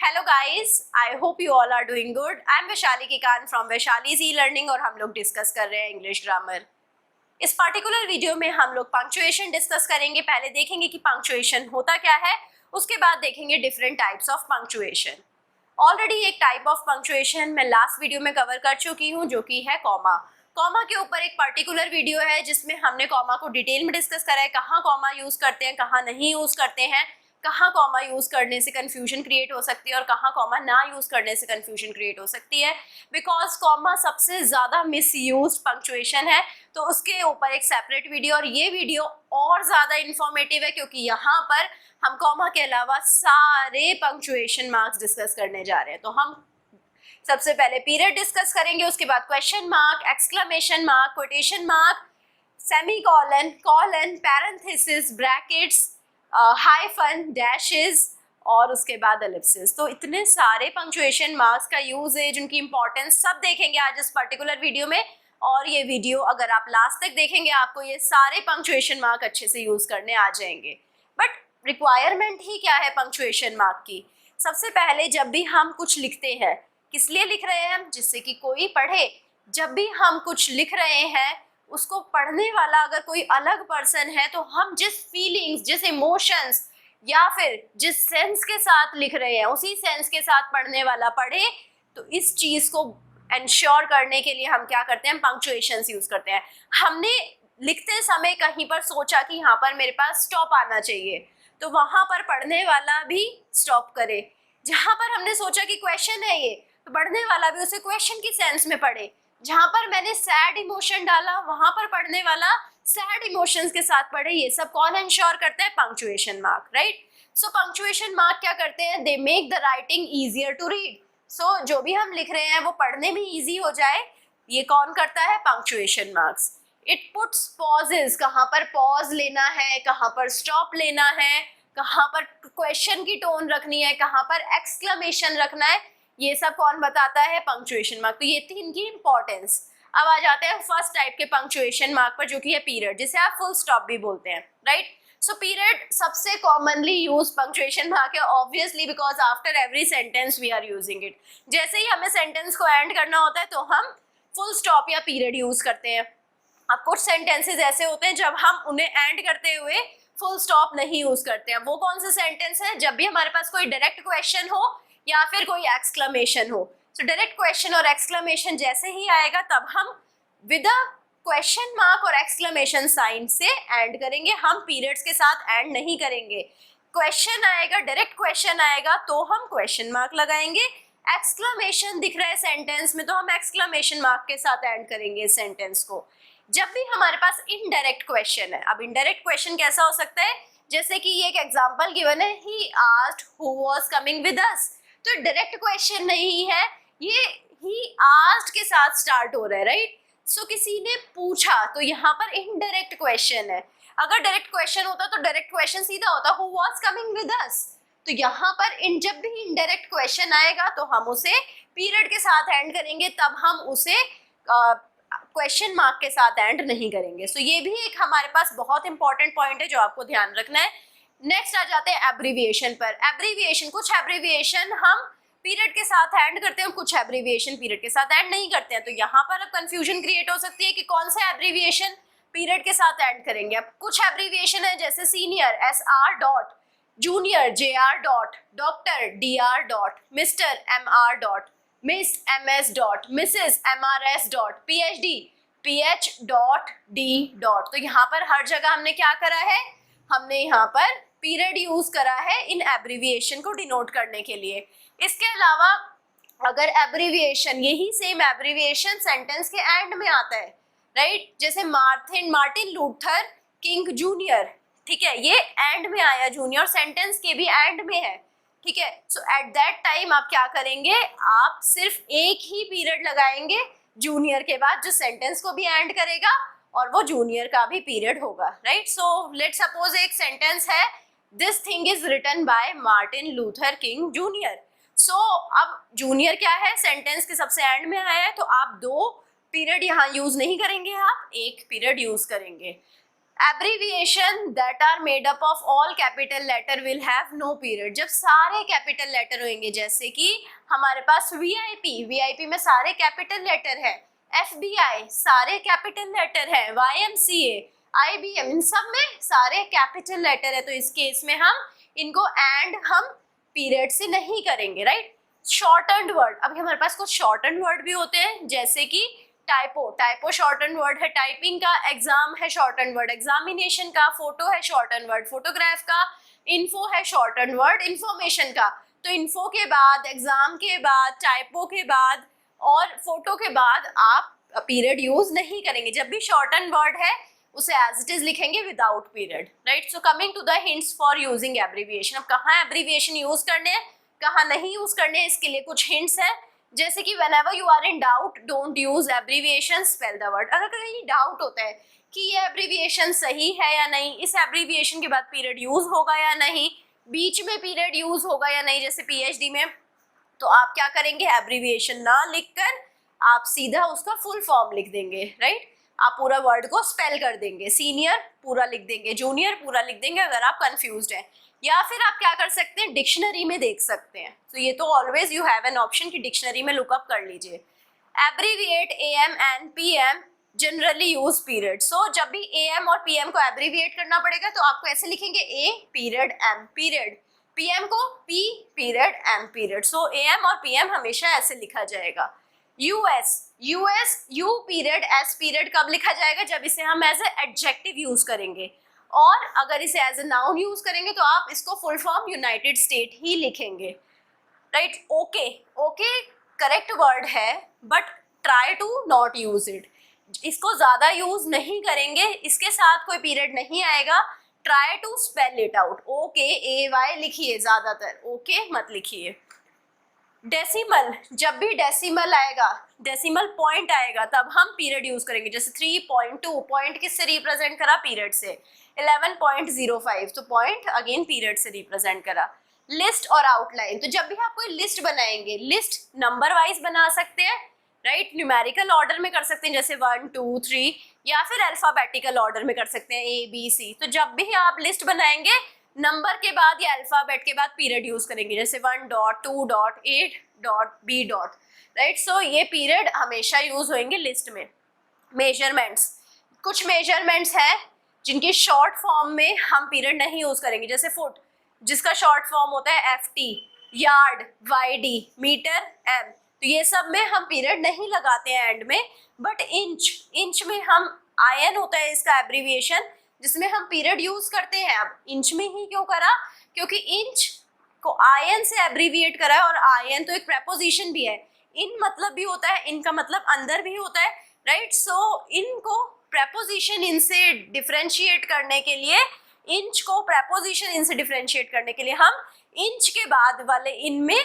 Hello guys, I hope you all are doing good. I am Vaishali Kikan from Vaishali's e learning और हम लोग discuss कर रहे हैं इंग्लिश ग्रामर। इस पर्टिकुलर वीडियो में हम लोग पंक्चुएशन डिस्कस करेंगे। पहले देखेंगे कि पंक्चुएशन होता क्या है, उसके बाद देखेंगे different types of punctuation. Already एक टाइप ऑफ पंक्चुएशन मैं लास्ट वीडियो में कवर कर चुकी हूँ, जो कि है कॉमा। कॉमा के ऊपर एक पर्टिकुलर वीडियो है जिसमें हमने कॉमा को डिटेल में डिस्कस करा है, कहाँ कॉमा यूज करते हैं, कहाँ नहीं यूज करते हैं, कहाँ कॉमा यूज करने से कंफ्यूजन क्रिएट हो सकती है और कहाँ कॉमा ना यूज करने से कंफ्यूजन क्रिएट हो सकती है। बिकॉज कॉमा सबसे ज्यादा मिस यूज पंक्चुएशन है, तो उसके ऊपर एक सेपरेट वीडियो, और ये वीडियो और ज्यादा इंफॉर्मेटिव है क्योंकि यहाँ पर हम कॉमा के अलावा सारे पंक्चुएशन मार्क्स डिस्कस करने जा रहे हैं। तो हम सबसे पहले पीरियड डिस्कस करेंगे, उसके बाद question mark, exclamation mark, quotation mark, semicolon, colon, parenthesis, brackets, hyphen, dashes और उसके बाद एलिप्सिस। तो इतने सारे पंक्चुएशन मार्क्स का यूजेज, उनकी इंपॉर्टेंस सब देखेंगे आज इस पर्टिकुलर वीडियो में। और ये वीडियो अगर आप लास्ट तक देखेंगे आपको ये सारे पंक्चुएशन मार्क अच्छे से यूज करने आ जाएंगे। बट रिक्वायरमेंट ही क्या है पंक्चुएशन मार्क की? सबसे पहले जब भी हम कुछ लिखते हैं, किस लिए लिख रहे हैं हम? जिससे कि कोई पढ़े। जब भी हम कुछ लिख रहे हैं, उसको पढ़ने वाला अगर कोई अलग पर्सन है तो हम जिस फीलिंग्स, जिस इमोशंस या फिर जिस सेंस के साथ लिख रहे हैं उसी सेंस के साथ पढ़ने वाला पढ़े। तो इस चीज को इंश्योर करने के लिए हम क्या करते हैं? पंक्चुएशंस यूज करते हैं। हमने लिखते समय कहीं पर सोचा कि यहाँ पर मेरे पास स्टॉप आना चाहिए, तो वहां पर पढ़ने वाला भी स्टॉप करे। जहां पर हमने सोचा कि क्वेश्चन है ये, तो पढ़ने वाला भी उसे क्वेश्चन की सेंस में पढ़े। जहां पर मैंने सैड इमोशन डाला, वहां पर पढ़ने वाला सैड इमोशंस के साथ पढ़े। ये सब कौन इंश्योर करता है? Punctuation mark, right? So punctuation mark क्या करते हैं? They make the writing easier to read. So जो भी हम लिख रहे हैं वो पढ़ने में इजी हो जाए, ये कौन करता है? Punctuation marks. It puts pauses, कहाँ पर पॉज लेना है, कहाँ पर स्टॉप लेना है, कहाँ पर क्वेश्चन की टोन रखनी है, कहाँ पर एक्सक्लेमेशन रखना है, ये सब कौन बताता है? Punctuation mark. तो ये थी इनकी इंपॉर्टेंस। अब आ जाते हैं फर्स्ट टाइप के पंक्चुएशन मार्क पर, जो कि है पीरियड, जिसे आप फुल स्टॉप भी बोलते हैं, राइट? सो पीरियड सबसे कॉमनली यूज पंक्चुएशन मार्क है, obviously, because after every sentence we are using it. जैसे ही हमें सेंटेंस को एंड करना होता है तो हम फुल स्टॉप या पीरियड यूज करते हैं। अब कुछ सेंटेंसेस ऐसे होते हैं जब हम उन्हें एंड करते हुए फुल स्टॉप नहीं यूज करते हैं। वो कौन से सेंटेंस है? जब भी हमारे पास कोई डायरेक्ट क्वेश्चन हो या फिर कोई एक्सक्लेमेशन हो। सो डायरेक्ट क्वेश्चन और एक्सक्लेमेशन जैसे ही आएगा तब हम विद अ क्वेश्चन मार्क और एक्सक्लेमेशन साइन से एंड करेंगे। हम पीरियड्स के साथ एंड नहीं करेंगे। क्वेश्चन आएगा, डायरेक्ट क्वेश्चन आएगा तो हम क्वेश्चन मार्क लगाएंगे। एक्सक्लेमेशन दिख रहा है सेंटेंस में तो हम एक्सक्लेमेशन मार्क के साथ एंड करेंगे इस सेंटेंस को। जब भी हमारे पास इनडायरेक्ट क्वेश्चन है, अब इनडायरेक्ट क्वेश्चन कैसा हो सकता है? जैसे कि ये एक एग्जांपल गिवन है, he asked who was coming with अस। तो डायरेक्ट क्वेश्चन नहीं है ये, ही आस्क्ड के साथ स्टार्ट हो रहा है, राइट? सो किसी ने पूछा, तो यहाँ पर इनडायरेक्ट क्वेश्चन है। अगर डायरेक्ट क्वेश्चन होता तो डायरेक्ट क्वेश्चन सीधा होता, हु वाज कमिंग विद अस। तो यहाँ पर जब भी इनडायरेक्ट क्वेश्चन आएगा तो हम उसे पीरियड के साथ एंड करेंगे, तब हम उसे क्वेश्चन मार्क के साथ एंड नहीं करेंगे। सो ये भी एक हमारे पास बहुत इंपॉर्टेंट पॉइंट है जो आपको ध्यान रखना है। नेक्स्ट आ जाते हैं एब्रीविएशन पर। एब्रीविएशन, कुछ एब्रीविएशन हम पीरियड के साथ एंड करते हैं, कुछ एब्रीविएशन पीरियड के साथ एंड नहीं करते हैं। तो यहाँ पर अब कंफ्यूजन क्रिएट हो सकती है कि कौन सा एब्रीविएशन पीरियड के साथ एंड करेंगे। अब कुछ एब्रीविएशन है जैसे senior SR dot, junior JR dot, doctor DR dot, mister MR dot, miss MS dot, Mrs MRS dot, PhD PH dot D dot. तो यहाँ पर हर जगह हमने क्या करा है? हमने यहाँ पर पीरियड यूज करा है इन एब्रीविएशन को डिनोट करने के लिए। इसके अलावा अगर एब्रीविएशन, यही सेम एब्रीविएशन सेंटेंस के एंड में आता है, राइट? जैसे मार्टिन लूथर किंग जूनियर, ठीक है, ये एंड में आया, जूनियर सेंटेंस के भी एंड में है, ठीक है। सो एट दैट टाइम आप क्या करेंगे? आप सिर्फ एक ही पीरियड लगाएंगे जूनियर के बाद जो सेंटेंस को भी एंड करेगा और वो जूनियर का भी पीरियड होगा, राइट? सो लेट सपोज एक सेंटेंस है, this thing is written by Martin Luther King junior. So अब जूनियर क्या है? सेंटेंस के सबसे एंड में आया है, तो आप दो पीरियड यहाँ यूज नहीं करेंगे, आप एक पीरियड यूज करेंगे। Abbreviation that are made up of all capital letter will have no period. जब सारे कैपिटल लेटर होंगे, जैसे कि हमारे पास वीआईपी, वीआईपी में सारे कैपिटल लेटर है, एफबीआई सारे कैपिटल लेटर है, वाईएमसीए, आईबीएम, इन सब में सारे कैपिटल लेटर है। तो इस केस में हम इनको एंड हम पीरियड से नहीं करेंगे, राइट। शॉर्टन्ड वर्ड, अभी हमारे पास कुछ शॉर्टन्ड वर्ड भी होते हैं, जैसे कि टाइपो, टाइपो शॉर्टन वर्ड है, टाइपिंग का एग्जाम है शॉर्टन वर्ड, एग्जामिनेशन का, फोटो है शॉर्टन वर्ड, फोटोग्राफ का, इन्फो है शॉर्टन वर्ड, इंफॉर्मेशन का। तो इन्फो के बाद, एग्जाम के बाद, टाइपो के बाद और फोटो के बाद आप पीरियड यूज नहीं करेंगे। जब भी शॉर्टन वर्ड है उसे एज इट इज लिखेंगे without period, right. So coming to the hints for using abbreviation. अब कहाँ एब्रीविएशन यूज करने हैं, कहाँ नहीं यूज करने हैं, इसके लिए कुछ हिंट्स है, जैसे कि whenever you are in doubt don't use abbreviation, spell the word। अगर कहीं डाउट होता है कि ये एब्रीविएशन सही है या नहीं, इस एब्रीविएशन के बाद पीरियड यूज होगा या नहीं, बीच में पीरियड यूज होगा या नहीं, जैसे पीएचडी में, तो आप क्या करेंगे, एब्रीविएशन ना लिखकर आप सीधा उसका फुल फॉर्म लिख देंगे, राइट। आप पूरा वर्ड को स्पेल कर देंगे, सीनियर पूरा लिख देंगे, जूनियर पूरा लिख देंगे अगर आप कंफ्यूज्ड हैं। या फिर आप क्या कर सकते हैं, डिक्शनरी में देख सकते हैं। तो ये तो always you have an option कि डिक्शनरी में लुकअप कर लीजिए। Abbreviate AM and PM generally use period. So जब भी एएम और पीएम को एब्रीविएट करना पड़ेगा तो आपको ऐसे लिखेंगे, a period m period, PM को p period m period. So AM और पीएम हमेशा ऐसे लिखा जाएगा। US, US u period s period कब लिखा जाएगा, जब इसे हम एज ए एडजेक्टिव यूज करेंगे, और अगर इसे एज ए नाउन यूज करेंगे तो आप इसको फुल फॉर्म यूनाइटेड स्टेट ही लिखेंगे, right. Okay, okay correct word है but try to not use it, इसको ज्यादा यूज नहीं करेंगे, इसके साथ कोई पीरियड नहीं आएगा। Try to spell it out, okay A Y लिखिए, ज्यादातर ओके मत लिखिए। डेसिमल, जब भी डेसिमल आएगा, डेसिमल पॉइंट आएगा, तब हम पीरियड यूज करेंगे, जैसे 3.2, पॉइंट किससे रिप्रेजेंट करा, पीरियड से। 11.05, तो पॉइंट अगेन पीरियड से रिप्रेजेंट करा। लिस्ट और आउटलाइन, तो जब भी आप कोई लिस्ट बनाएंगे, लिस्ट नंबर वाइज बना सकते हैं, राइट, न्यूमेरिकल ऑर्डर में कर सकते हैं, जैसे 1 2 3, या फिर अल्फाबेटिकल ऑर्डर में कर सकते हैं, ए बी सी। तो जब भी आप लिस्ट बनाएंगे, नंबर के बाद या अल्फाबेट के बाद पीरियड यूज करेंगे, जैसे 1 dot 2 dot 8 dot b dot, right. So ये पीरियड हमेशा यूज होंगे लिस्ट में। मेजरमेंट्स, कुछ मेजरमेंट्स है जिनके शॉर्ट फॉर्म में हम पीरियड नहीं यूज करेंगे, जैसे फुट, जिसका शॉर्ट फॉर्म होता है FT, yard YD, metre M। तो ये सब में हम पीरियड नहीं लगाते हैं एंड में। बट इंच, इंच में हम IN होता है इसका एब्रीविएशन, जिसमें हम पीरियड यूज करते हैं। अब इंच में ही क्यों करा, क्योंकि इंच को IN से एब्रीविएट करा है, और IN तो एक प्रेपोजिशन भी है। इन मतलब भी होता है, इनका मतलब अंदर भी होता है, राइट। सो इनको प्रेपोजिशन इनसे डिफरेंशिएट करने के लिए, इंच को प्रेपोजिशन इनसे डिफरेंशिएट करने के लिए हम इंच के बाद वाले इन में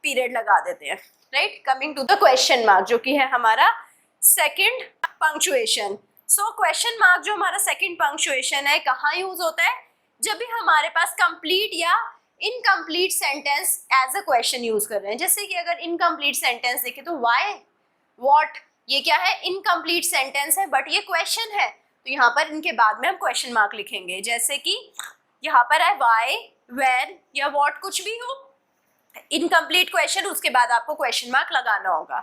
पीरियड लगा देते हैं, right. Coming to the question mark, जो कि है हमारा second punctuation. So question mark जो हमारा सेकंड पंक्चुएशन है, कहाँ यूज होता है, जब भी हमारे पास कंप्लीट या incomplete sentence as a question use कर रहे हैं। जैसे कि अगर इनकम्प्लीट सेंटेंस देखें तो व्हाई, व्हाट, ये क्या है, इनकम्प्लीट सेंटेंस है बट ये क्वेश्चन है, तो यहाँ पर इनके बाद में हम क्वेश्चन मार्क लिखेंगे। जैसे कि यहाँ पर है व्हाई, व्हेन या व्हाट, कुछ भी हो, इनकम्प्लीट क्वेश्चन, उसके बाद आपको क्वेश्चन मार्क लगाना होगा।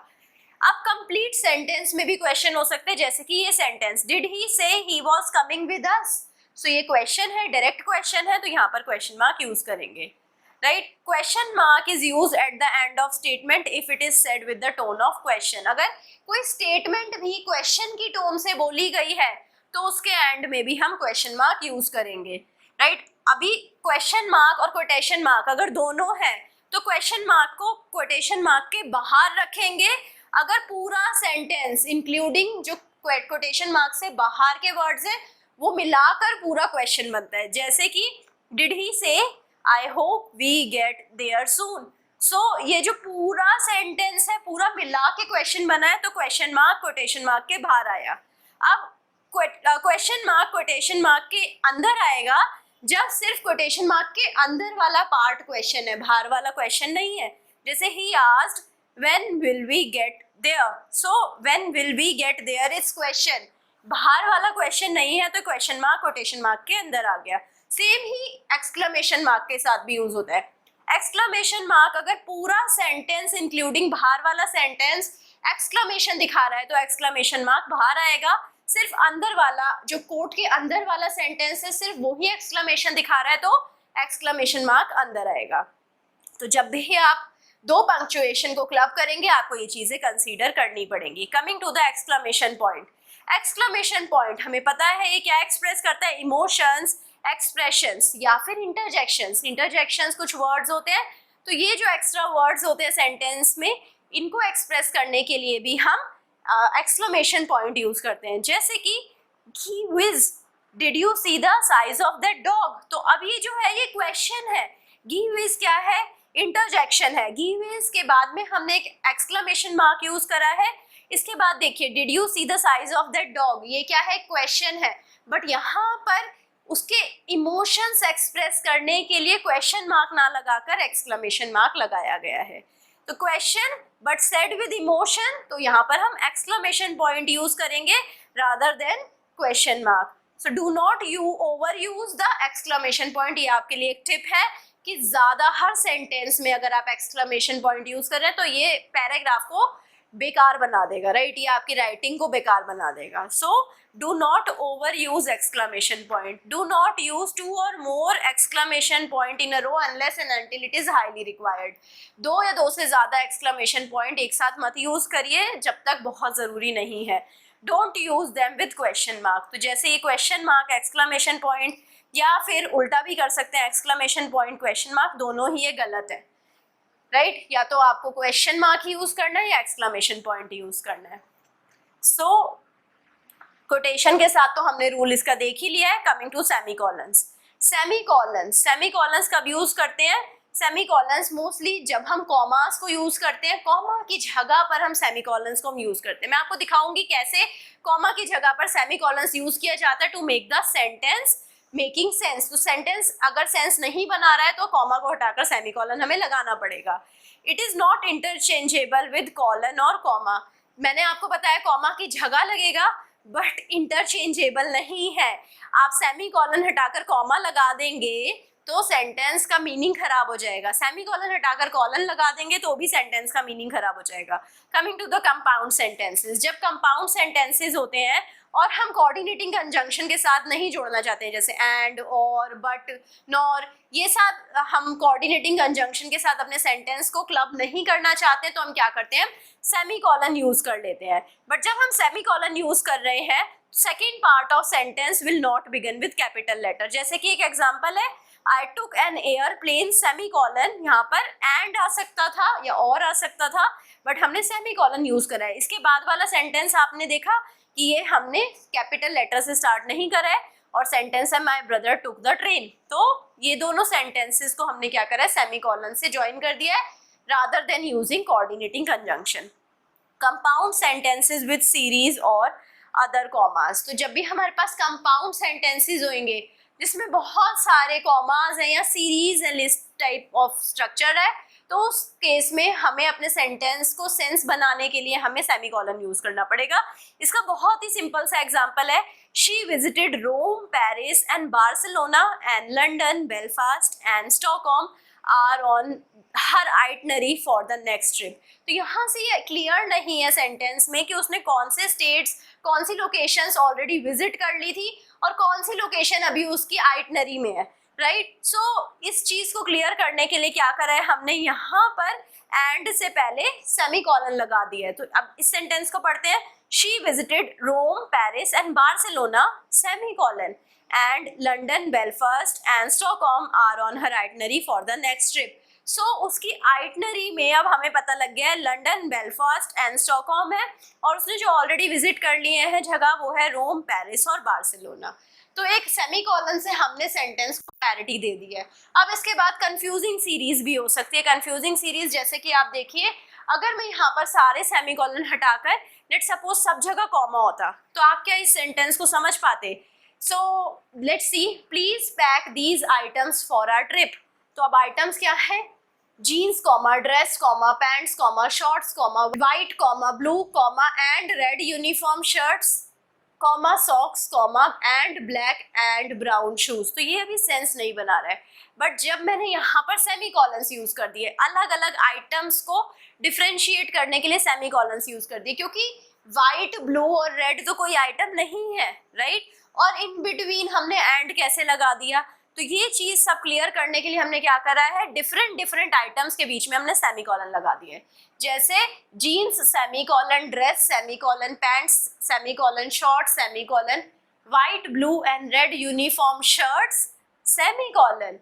अब कंप्लीट सेंटेंस में भी क्वेश्चन हो सकते हैं, जैसे कि ये sentence, did he say he was coming with us. So ये क्वेश्चन है, डायरेक्ट क्वेश्चन है, तो यहाँ पर क्वेश्चन मार्क यूज करेंगे, राइट। Question mark is use at the end of statement if it is said with the tone of question. अगर कोई स्टेटमेंट भी क्वेश्चन की टोन से बोली गई है तो उसके एंड में भी हम क्वेश्चन मार्क यूज करेंगे, राइट। अभी क्वेश्चन मार्क और कोटेशन मार्क अगर दोनों है तो क्वेश्चन मार्क को कोटेशन मार्क के बाहर रखेंगे। अगर पूरा सेंटेंस इंक्लूडिंग जो कोटेशन मार्क से बाहर के वर्ड्स हैं वो मिलाकर पूरा क्वेश्चन बनता है, जैसे कि did he say I hope we get there soon. So ये जो पूरा सेंटेंस है पूरा मिला के क्वेश्चन बना है, तो क्वेश्चन मार्क कोटेशन मार्क के बाहर आया। अब क्वेश्चन मार्क कोटेशन मार्क के अंदर आएगा जब सिर्फ कोटेशन मार्क के अंदर वाला पार्ट क्वेश्चन है, बाहर वाला क्वेश्चन नहीं है। जैसे ही asked when will we get there, so when will we get there is question, बाहर वाला क्वेश्चन नहीं है तो क्वेश्चन मार्क कोटेशन मार्क के अंदर आ गया। सेम ही एक्सक्लेमेशन मार्क के साथ भी यूज होता है। एक्सक्लेमेशन मार्क अगर पूरा सेंटेंस इंक्लूडिंग बाहर वाला सेंटेंस एक्सक्लेमेशन दिखा रहा है तो एक्सक्लेमेशन मार्क बाहर आएगा। सिर्फ अंदर वाला जो कोट के अंदर वाला सेंटेंस है सिर्फ वही एक्सक्लेमेशन दिखा रहा है तो एक्सक्लेमेशन मार्क अंदर आएगा। तो जब भी आप दो पंक्चुएशन को क्लब करेंगे आपको ये चीजें कंसीडर करनी पड़ेंगी। Coming to the exclamation point. Exclamation point हमें पता है ये क्या एक्सप्रेस करता है, इमोशंस, एक्सप्रेशंस या फिर इंटरजेक्शंस। इंटरजेक्शंस कुछ वर्ड्स होते हैं तो ये जो एक्स्ट्रा वर्ड्स होते हैं सेंटेंस में इनको एक्सप्रेस करने के लिए भी हम एक्सक्लेमेशन पॉइंट यूज करते हैं। जैसे कि he which did you see the size of that dog. तो अब ये जो है ये क्वेश्चन है, गी विज क्या है, इंटरजेक्शन है। गी विज के बाद में हमने एक एक्सक्लेमेशन मार्क यूज करा है। इसके बाद देखिए did you see the size of that dog, ये क्या है, क्वेश्चन है, बट यहाँ पर उसके इमोशंस एक्सप्रेस करने के लिए क्वेश्चन मार्क ना लगाकर एक्सक्लेमेशन मार्क लगाया गया है। तो question but said with emotion, तो यहाँ पर हम एक्सक्लेमेशन पॉइंट यूज करेंगे rather than question mark. So do not you over use the exclamation point. ये आपके लिए एक टिप है कि ज्यादा हर सेंटेंस में अगर आप एक्सक्लेमेशन पॉइंट यूज कर रहे हैं तो ये पैराग्राफ को बेकार बना देगा, राइट, ये आपकी राइटिंग को बेकार बना देगा। So do not over use exclamation point. Do not use 2 or more exclamation point in a row unless and until it is highly required। 2 या 2 से ज्यादा एक्सक्लेमेशन पॉइंट एक साथ मत यूज करिए जब तक बहुत जरूरी नहीं है। Don't use them with question mark. तो जैसे ये क्वेश्चन मार्क एक्सक्लेमेशन पॉइंट, या फिर उल्टा भी कर सकते हैं, एक्सक्लेमेशन पॉइंट क्वेश्चन मार्क, दोनों ही ये गलत है, राइट। या तो आपको क्वेश्चन मार्क यूज करना है या एक्सक्लेमेशन पॉइंट यूज करना है। सो कोटेशन के साथ तो हमने रूल इसका देख ही लिया है। Coming to सेमीकोलंस। सेमीकोलंस, सेमीकोलंस कब यूज करते हैं? सेमीकोलंस मोस्टली जब हम कॉमास को यूज करते हैं, कॉमा की जगह पर हम सेमीकोलंस को हम यूज करते हैं। मैं आपको दिखाऊंगी कैसे कॉमा की जगह पर सेमीकोलंस यूज किया जाता है to make the sentence making sense. तो सेंटेंस अगर सेंस नहीं बना रहा है तो कॉमा को हटाकर सेमीकोलन हमें लगाना पड़ेगा। It is not interchangeable with colon और कॉमा। मैंने आपको बताया कॉमा की जगह लगेगा बट इंटरचेंजेबल नहीं है। आप सेमीकोलन हटाकर कॉमा लगा देंगे तो सेंटेंस का मीनिंग खराब हो जाएगा, सेमीकोलन हटाकर कॉलन लगा देंगे तो भी सेंटेंस का मीनिंग खराब हो जाएगा। Coming to the compound sentences. जब कंपाउंड सेंटेंसेस होते हैं और हम कोऑर्डिनेटिंग कंजंक्शन के साथ नहीं जोड़ना चाहते हैं, जैसे एंड, और, बट, नॉर, ये साथ हम कोऑर्डिनेटिंग कंजंक्शन के साथ अपने सेंटेंस को क्लब नहीं करना चाहते तो हम क्या करते हैं, सेमीकोलन यूज कर लेते हैं। बट जब हम सेमीकोलन यूज कर रहे हैं second part of sentence will not begin with capital letter. जैसे कि एक एग्जाम्पल है, I took an airplane semicolon, यहाँ पर एंड आ सकता था या और आ सकता था बट हमने सेमीकोलन यूज करा है। इसके बाद वाला सेंटेंस आपने देखा कि ये हमने कैपिटल लेटर से स्टार्ट नहीं करा है और सेंटेंस है my brother took the train. तो ये दोनों सेंटेंसेस को हमने क्या करा है, सेमीकोलन से ज्वाइन कर दिया है rather than using coordinating conjunction. Compound sentences with series और अदर कॉमास। तो जब भी हमारे पास कंपाउंड सेंटेंसेस होंगे जिसमें बहुत सारे कॉमास हैं या सीरीज है, लिस्ट टाइप ऑफ स्ट्रक्चर है, तो उस केस में हमें अपने सेंटेंस को सेंस बनाने के लिए हमें सेमीकोलन यूज करना पड़ेगा। इसका बहुत ही सिंपल सा एग्जांपल है, she visited Rome, Paris and Barcelona and London, Belfast and Stockholm are on her itinerary for the next trip. तो यहाँ से ये क्लियर नहीं है सेंटेंस में कि उसने कौन से स्टेट्स, कौन सी लोकेशंस ऑलरेडी विजिट कर ली थी और कौन सी लोकेशन अभी उसकी आइटनरी में है, राइट। सो इस चीज को क्लियर करने के लिए क्या करा है, हमने यहाँ पर एंड से पहले सेमीकोलन लगा दिया है। तो अब इस सेंटेंस को पढ़ते हैं, she visited Rome, Paris and Barcelona, semicolon, and London, Belfast and Stockholm are on her itinerary for the next trip. So उसकी आइटनरी में अब हमें पता लग गया है लंदन, बेलफास्ट एंड स्टॉकहोम है और उसने जो ऑलरेडी विजिट कर लिए हैं जगह वो है रोम, पेरिस और बार्सिलोना। तो एक सेमीकोलन से हमने सेंटेंस को क्लैरिटी दे दी है। अब इसके बाद कंफ्यूजिंग सीरीज भी हो सकती है। कंफ्यूजिंग सीरीज जैसे कि आप देखिए, अगर मैं यहाँ पर सारे सेमीकोलन हटाकर लेट सपोज सब जगह कॉमा होता तो आप क्या इस सेंटेंस को समझ पाते? So let's see, please pack these items for our trip. तो अब आइटम्स क्या है, jeans comma, dress comma, pants comma, shorts comma, white comma, blue comma and red uniform shirts comma socks comma and black and brown shoes. तो ये अभी sense नहीं बना रहा है, बट जब मैंने यहाँ पर सेमी कॉलन्स यूज कर दिए, अलग अलग आइटम्स को डिफ्रेंशिएट करने के लिए सेमी कॉलन्स यूज कर दिए, क्योंकि व्हाइट ब्लू और रेड तो कोई आइटम नहीं है, राइट। और इन बिटवीन हमने एंड कैसे लगा दिया, तो ये चीज सब क्लियर करने के लिए हमने क्या करा है, डिफरेंट डिफरेंट आइटम्स के बीच में हमने सेमी कॉलन लगा दिए। जैसे jeans semicolon, dress semicolon, pants semicolon, short semicolon, white blue and red uniform shirts semicolon,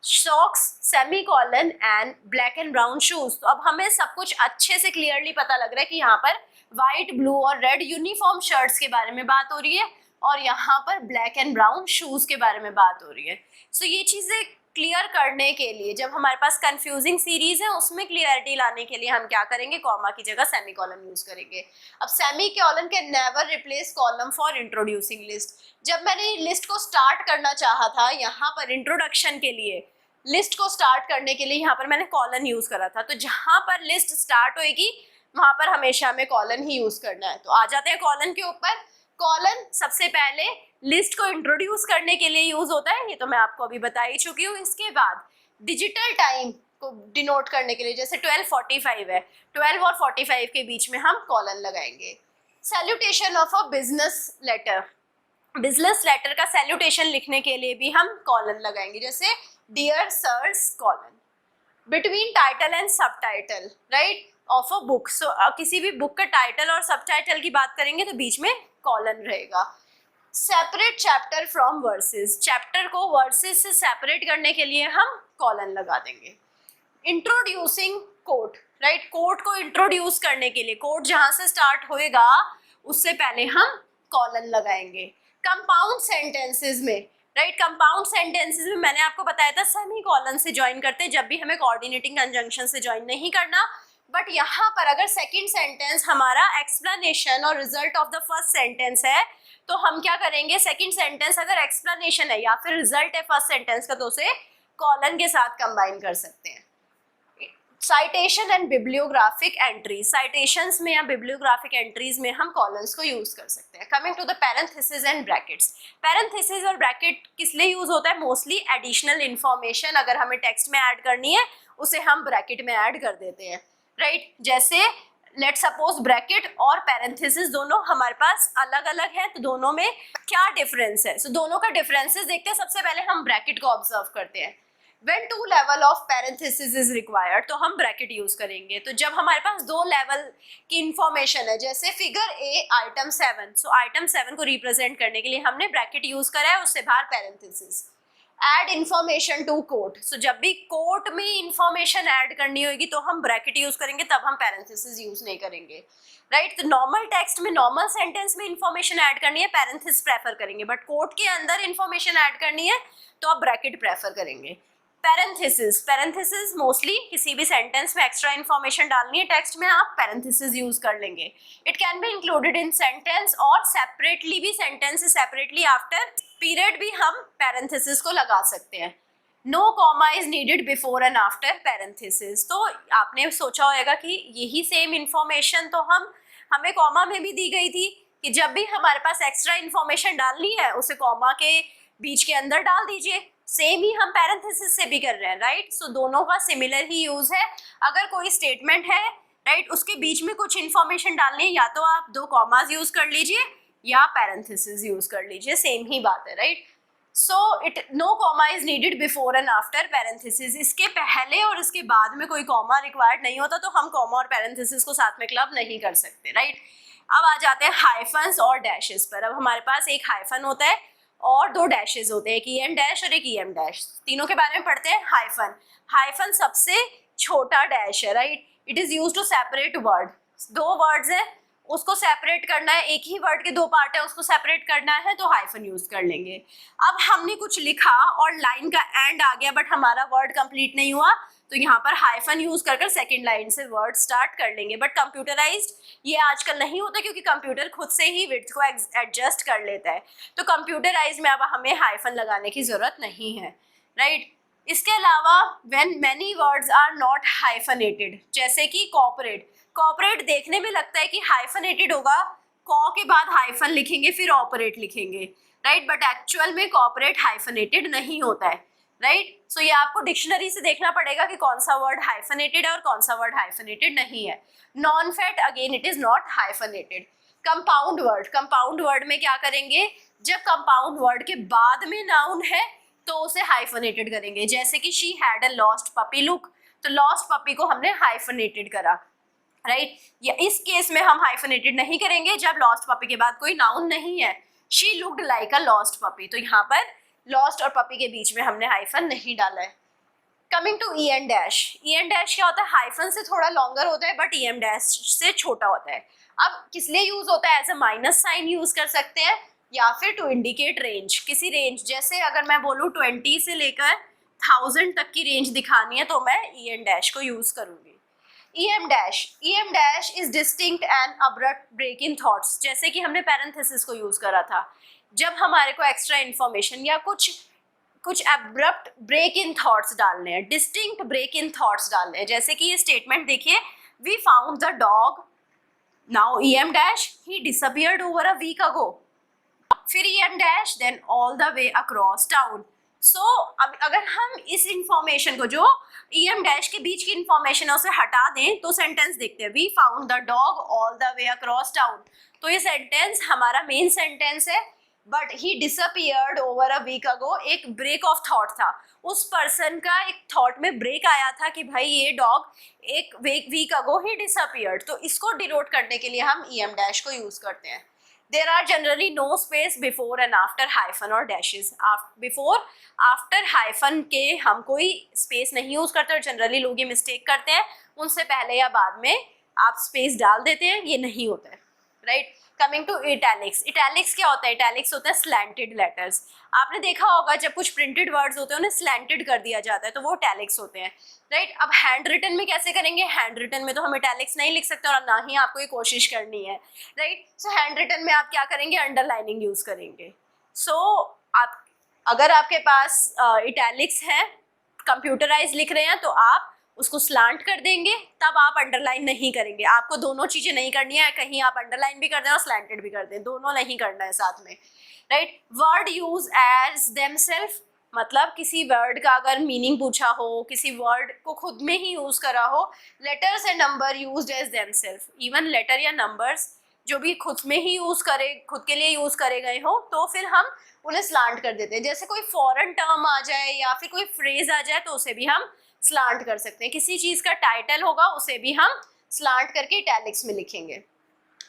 socks semicolon and black and brown shoes. तो अब हमें सब कुछ अच्छे से क्लियरली पता लग रहा है कि यहाँ पर व्हाइट ब्लू और रेड यूनिफॉर्म शर्ट्स के बारे में बात हो रही है और यहाँ पर ब्लैक एंड ब्राउन शूज के बारे में बात हो रही है। सो ये चीजें क्लियर करने के लिए, जब हमारे पास कंफ्यूजिंग सीरीज है उसमें क्लियरिटी लाने के लिए हम क्या करेंगे, कॉमा की जगह सेमी कॉलन यूज करेंगे। अब semi colon can never replace column for introducing list. जब मैंने लिस्ट को स्टार्ट करना चाहा था, यहाँ पर इंट्रोडक्शन के लिए, लिस्ट को स्टार्ट करने के लिए यहाँ पर मैंने कॉलन यूज करा था, तो जहाँ पर लिस्ट स्टार्ट होएगी वहां पर हमेशा हमें कॉलन ही यूज करना है। तो आ जाते हैं कॉलन के ऊपर। कॉलन सबसे पहले लिस्ट को इंट्रोड्यूस करने के लिए यूज होता है, ये तो मैं आपको अभी बता ही चुकी हूँ। इसके बाद डिजिटल टाइम को डिनोट करने के लिए, जैसे 12:45 है, 12 और 45 के बीच में हम कॉलन लगाएंगे। Salutation of a business letter, business letter का सैल्यूटेशन लिखने के लिए भी हम कॉलन लगाएंगे, जैसे dear sirs colon. Between title and सब title, right, of a book. सो किसी भी बुक का टाइटल और सब टाइटल की बात करेंगे तो बीच में कॉलन रहेगा। Separate chapter from versus, chapter को वर्सेस से सेपरेट करने के लिए हम कॉलन लगा देंगे। इंट्रोड्यूसिंग कोट, राइट, कोट को इंट्रोड्यूस करने के लिए, कोट जहां से स्टार्ट होएगा उससे पहले हम कॉलन लगाएंगे। कंपाउंड सेंटेंसेस में, राइट, कंपाउंड सेंटेंसेस में मैंने आपको बताया था सेमी कॉलन से ज्वाइन करते हैं जब भी हमें कोऑर्डिनेटिंग कंजंक्शन से ज्वाइन नहीं करना। बट यहाँ पर अगर सेकंड सेंटेंस हमारा एक्सप्लेनेशन और result of the first sentence है, तो हम क्या करेंगे, सेकंड सेंटेंस अगर एक्सप्लेनेशन है या फिर रिजल्ट है फर्स्ट सेंटेंस का, तो उसे कॉलन के साथ कंबाइन कर सकते हैं। Citation and bibliographic entries, citations में या बिब्लियोग्राफिक एंट्रीज में हम कॉलम्स को यूज कर सकते हैं। Coming to the parenthesis and brackets, parenthesis और ब्रैकेट किस लिए यूज होता है, मोस्टली एडिशनल इंफॉर्मेशन अगर हमें टेक्स्ट में ऐड करनी है उसे हम ब्रैकेट में ऐड कर देते हैं, राइट। जैसे लेट सपोज ब्रैकेट और पैरेंथेसिस दोनों हमारे पास अलग अलग है, तो दोनों में क्या डिफरेंस है, सो दोनों का डिफरेंसेस देखते हैं। सबसे पहले हम ब्रैकेट को ऑब्जर्व करते हैं। When 2 level of parenthesis is required, तो हम ब्रैकेट यूज करेंगे। तो जब हमारे पास 2 लेवल की इंफॉर्मेशन है, जैसे figure A item 7, so item 7 को रिप्रेजेंट करने के लिए हमने ब्रैकेट यूज करा है, उससे बाहर parenthesis. Add information to quote, so जब भी कोट में इंफॉर्मेशन ऐड करनी होगी तो हम ब्रैकेट यूज करेंगे, तब हम पैरेंथेसिस यूज नहीं करेंगे, राइट। तो नॉर्मल टेक्स्ट में, नॉर्मल सेंटेंस में इंफॉर्मेशन ऐड करनी है, पैरेंथेसिस प्रेफर करेंगे, बट कोट के अंदर इंफॉर्मेशन ऐड करनी है तो आप ब्रैकेट प्रेफर करेंगे। पैरेंथेसिस, पैरेंथेसिस मोस्टली किसी भी सेंटेंस में एक्स्ट्रा इन्फॉर्मेशन डालनी है टेक्स्ट में, आप पैरेंथेसिस यूज कर लेंगे। It can be included in sentence और सेपरेटली भी, सेंटेंस से सेपरेटली आफ्टर पीरियड भी हम पैरेंथेसिस को लगा सकते हैं। No comma is needed before and after parenthesis, तो आपने सोचा होगा कि यही सेम इंफॉर्मेशन तो हमें कॉमा में भी दी गई थी कि जब भी हमारे पास एक्स्ट्रा इन्फॉर्मेशन डालनी है उसे कॉमा के बीच के अंदर डाल दीजिए। सेम ही हम पैरेंथेसिस से भी कर रहे हैं, राइट। सो दोनों का सिमिलर ही यूज है। अगर कोई स्टेटमेंट है, राइट, उसके बीच में कुछ इन्फॉर्मेशन डालनी है, या तो आप 2 कॉमास यूज कर लीजिए या पैरेंथेसिस यूज कर लीजिए, सेम ही बात है, right. So it no comma is needed before and after parenthesis, इसके पहले और इसके बाद में कोई कॉमा रिक्वायर्ड नहीं होता, तो हम कॉमा और पैरेंथेसिस को साथ में क्लब नहीं कर सकते, राइट। अब आ जाते हैं हाइफन्स और डैशेस पर। अब हमारे पास एक हाइफन होता है और 2 डैशेज होते हैं, एक EN डैश और एक EM डैश। तीनों के बारे में पढ़ते हैं। हाइफन, हाइफन सबसे छोटा डैश है, right. It is used to separate word, 2 words है उसको सेपरेट करना है, एक ही वर्ड के 2 पार्ट है उसको सेपरेट करना है, तो हाइफन यूज कर लेंगे। अब हमने कुछ लिखा और लाइन का एंड आ गया बट हमारा वर्ड कंप्लीट नहीं हुआ, तो यहाँ पर हाइफन यूज कर सेकेंड लाइन से वर्ड स्टार्ट कर लेंगे। बट कंप्यूटराइज्ड ये आजकल नहीं होता क्योंकि कंप्यूटर खुद से ही विड्थ को एडजस्ट कर लेता है, तो कंप्यूटराइज में अब हमें हाइफन लगाने की जरूरत नहीं है, राइट। इसके अलावा when many words are not hyphenated, जैसे कि कॉर्पोरेट, कॉर्पोरेट देखने में लगता है कि हाइफनेटेड होगा कॉ के बाद हाइफन लिखेंगे फिर ऑपरेट लिखेंगे, राइट, बट एक्चुअल में कॉपरेट हाइफनेटेड नहीं होता है, राइट। सो ये आपको डिक्शनरी से देखना पड़ेगा कि कौन सा वर्ड हाइफनेटेड है और कौन सा वर्ड हाइफनेटेड नहीं है। Non fat again it is not hyphenated. Compound word में क्या करेंगे, जब कंपाउंड वर्ड के बाद में नाउन है तो उसे हाइफनेटेड करेंगे, जैसे कि she had a lost puppy look, तो लॉस्ट पपी को हमने हाइफनेटेड करा, राइट। या इस केस में हम हाइफनेटेड नहीं करेंगे जब लॉस्ट पपी के बाद कोई नाउन नहीं है। She looked like a lost puppy, तो यहाँ पर लॉस्ट और पपी के बीच में हमने हाइफन नहीं डाला है। Coming to E N dash, E N dash क्या होता है, हाइफन से थोड़ा लॉन्गर होता है बट ई एम डैश से छोटा होता है। अब किस लिए यूज होता है, as a minus sign use कर सकते हैं या फिर टू इंडिकेट रेंज, किसी रेंज, जैसे अगर मैं बोलूँ 20 से लेकर 1000 तक की रेंज दिखानी है तो मैं ई एन डैश को यूज करूंगी। EM dash is distinct and abrupt break in thoughts, जैसे कि हमने पैरेंथेसिस को यूज करा था जब हमारे को एक्स्ट्रा इन्फॉर्मेशन या कुछ एब्रप्ट ब्रेक इन थॉट्स डालने हैं, डिस्टिंक्ट ब्रेक इन थॉट्स डालने हैं, जैसे कि ये स्टेटमेंट देखिए, we found the dog, now EM dash he disappeared over a week ago, फिर EM dash then all the way across town। सो अब अगर हम इस इंफॉर्मेशन को जो EM डैश के बीच की इंफॉर्मेशन है उसे हटा दें तो सेंटेंस देखते हैं, we found the dog all the way across town, तो ये सेंटेंस हमारा मेन सेंटेंस है, but he disappeared over a week ago, एक ब्रेक ऑफ थॉट था, उस पर्सन का एक थॉट में ब्रेक आया था कि भाई ये डॉग एक वीक अगो ही डिसअपियर्ड, तो इसको डिनोट करने के लिए हम EM डैश को यूज करते हैं। There are generally no space before and after hyphen और dashes। Before, after hyphen के हम कोई स्पेस नहीं यूज करते और जनरली लोग ये मिस्टेक करते हैं, उनसे पहले या बाद में आप स्पेस डाल देते हैं, ये नहीं होता है, right. Coming to italics, italics क्या होता है, इटैलिक्स होता है स्लैंटेड लेटर्स। आपने देखा होगा जब कुछ प्रिंटेड वर्ड्स होते हैं उन्हें स्लैंटेड कर दिया जाता है तो वो इटैलिक्स होते हैं, राइट। अब हैंड रिटन में कैसे करेंगे, हैंड रिटन में तो हम इटैलिक्स नहीं लिख सकते और ना ही आपको ये कोशिश करनी है, राइट। सो हैंड रिटन में आप क्या करेंगे, अंडरलाइनिंग यूज करेंगे। सो आप अगर आपके पास इटैलिक्स है, कंप्यूटराइज लिख रहे हैं तो आप उसको स्लांट कर देंगे, तब आप अंडरलाइन नहीं करेंगे, आपको दोनों चीजें नहीं करनी है, कहीं आप अंडरलाइन भी कर दें और स्लैंटेड भी कर दें, दोनों नहीं करना है साथ में, right. Word use as themself, मतलब किसी वर्ड का अगर मीनिंग पूछा हो, किसी वर्ड को खुद में ही यूज करा हो, letters and number used as themself, even letter या नंबर्स जो भी खुद में ही यूज करे, खुद के लिए यूज करे गए हो तो फिर हम उन्हें स्लांट कर देते हैं, जैसे कोई फॉरेन टर्म आ जाए या फिर कोई फ्रेज आ जाए तो उसे भी हम स्लांट कर सकते हैं, किसी चीज का टाइटल होगा उसे भी हम स्लांट करके इटैलिक्स में लिखेंगे।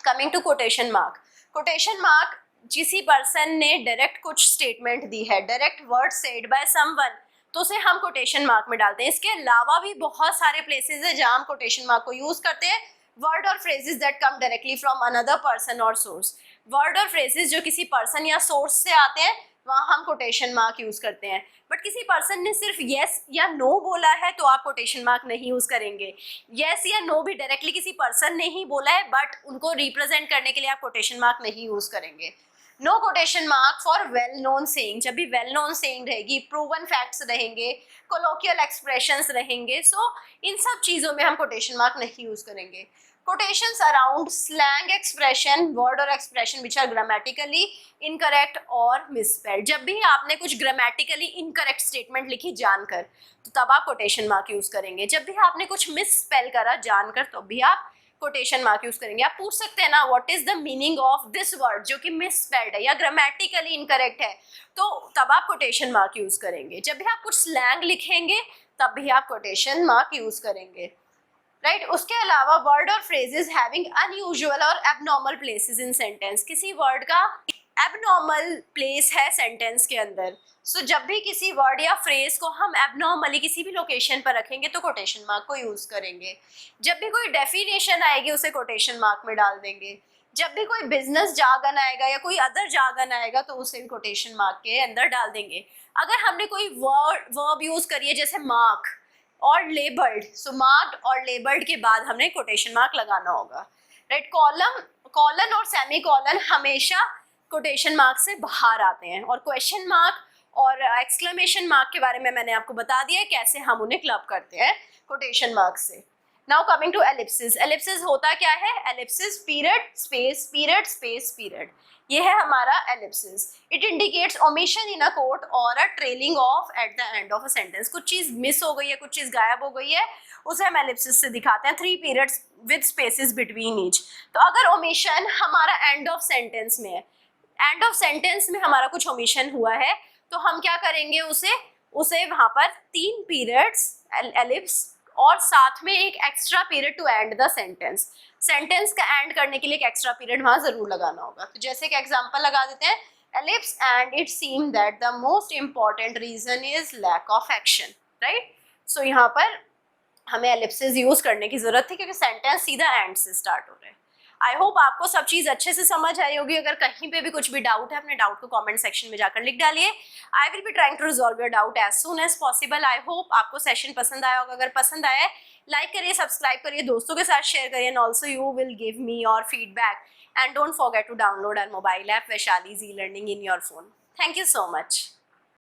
Coming to quotation mark, quotation mark किसी पर्सन ने डायरेक्ट कुछ स्टेटमेंट दी है, direct word said by someone, तो उसे हम कोटेशन मार्क में डालते हैं। इसके अलावा भी बहुत सारे प्लेसेस है जहां हम कोटेशन मार्क को यूज करते हैं, वर्ड और phrases that come directly from another person और सोर्स, वर्ड और फ्रेजेस जो किसी पर्सन या सोर्स से आते हैं वहाँ हम कोटेशन मार्क यूज करते हैं, बट किसी पर्सन ने सिर्फ येस या नो बोला है तो आप कोटेशन मार्क नहीं यूज करेंगे। येस या नो भी डायरेक्टली किसी पर्सन ने ही बोला है बट उनको रिप्रेजेंट करने के लिए आप कोटेशन मार्क नहीं यूज करेंगे। No quotation mark for well known saying, जब भी वेल नोन सेइंग रहेगी, प्रूवन फैक्ट्स रहेंगे, कोलोकियल एक्सप्रेशंस रहेंगे, सो इन सब चीज़ों में हम कोटेशन मार्क नहीं यूज करेंगे। Quotations around slang expression, word और expression which are grammatically incorrect और misspelled, जब भी आपने कुछ grammatically incorrect statement लिखी जानकर तो तब आप quotation mark यूज करेंगे, जब भी आपने कुछ misspell करा जानकर तो भी आप quotation mark यूज करेंगे। आप पूछ सकते हैं ना what is the meaning of this word जो कि misspelled है या grammatically incorrect है, तो तब आप quotation mark यूज करेंगे। जब भी आप कुछ slang लिखेंगे तब भी आप quotation mark यूज करेंगे, राइट। उसके अलावा वर्ड और फ्रेजेस हैविंग अनयूजुअल और एबनॉर्मल प्लेसेस इन सेंटेंस, किसी वर्ड का एबनॉर्मल प्लेस है सेंटेंस के अंदर, सो जब भी किसी वर्ड या फ्रेज को हम एबनॉर्मली किसी भी लोकेशन पर रखेंगे तो कोटेशन मार्क को यूज करेंगे। जब भी कोई डेफिनेशन आएगी उसे कोटेशन मार्क में डाल देंगे। जब भी कोई बिजनेस जार्गन आएगा या कोई अदर जार्गन आएगा तो उसे भी कोटेशन मार्क के अंदर डाल देंगे। अगर हमने कोई वर्ब यूज करिए जैसे मार्क और लेबल्ड, सो मार्क्ड और लेबल्ड के बाद हमने कोटेशन मार्क लगाना होगा, राइट। कॉलन और सेमी कॉलन हमेशा कोटेशन मार्क से बाहर आते हैं और क्वेश्चन मार्क और एक्सक्लेमेशन मार्क के बारे में मैंने आपको बता दिया है कैसे हम उन्हें क्लब करते हैं कोटेशन मार्क से। Now coming to ellipsis, ellipsis होता क्या है, ellipsis period space period space period, ये है हमारा ellipsis. It indicates omission in a quote और a trailing off at the end of a sentence, कुछ चीज मिस हो गई है, कुछ चीज गायब हो गई है, उसे हम एलिप्सिस से दिखाते हैं, 3 periods with spaces between each. तो अगर ओमिशन हमारा एंड ऑफ सेंटेंस में है, एंड ऑफ सेंटेंस में हमारा कुछ ओमिशन हुआ है, तो हम क्या करेंगे, उसे वहां पर 3 पीरियड्स एलिप्स और साथ में एक extra period to end the sentence, सेंटेंस का एंड करने के लिए एक एक्स्ट्रा पीरियड वहां जरूर लगाना होगा। तो जैसे कि एग्जांपल लगा देते हैं, ellipse and it seem that the most important reason is lack of action, right. So यहाँ पर हमें एलिप्सिस यूज करने की जरूरत थी क्योंकि सेंटेंस सीधा एंड से स्टार्ट हो रहे हैं। आई होप आपको सब चीज अच्छे से समझ आई होगी। अगर कहीं पे भी कुछ भी डाउट है, अपने डाउट को कमेंट सेक्शन में जाकर लिख डालिए। I will be trying to resolve your doubt as soon as possible. I hope आपको सेशन पसंद आया होगा। अगर पसंद आया है, लाइक करिए, सब्सक्राइब करिए, दोस्तों के साथ शेयर करिए, and also you will give me your feedback and don't forget to download our mobile app Vaishali ji learning in your phone. Thank you so much.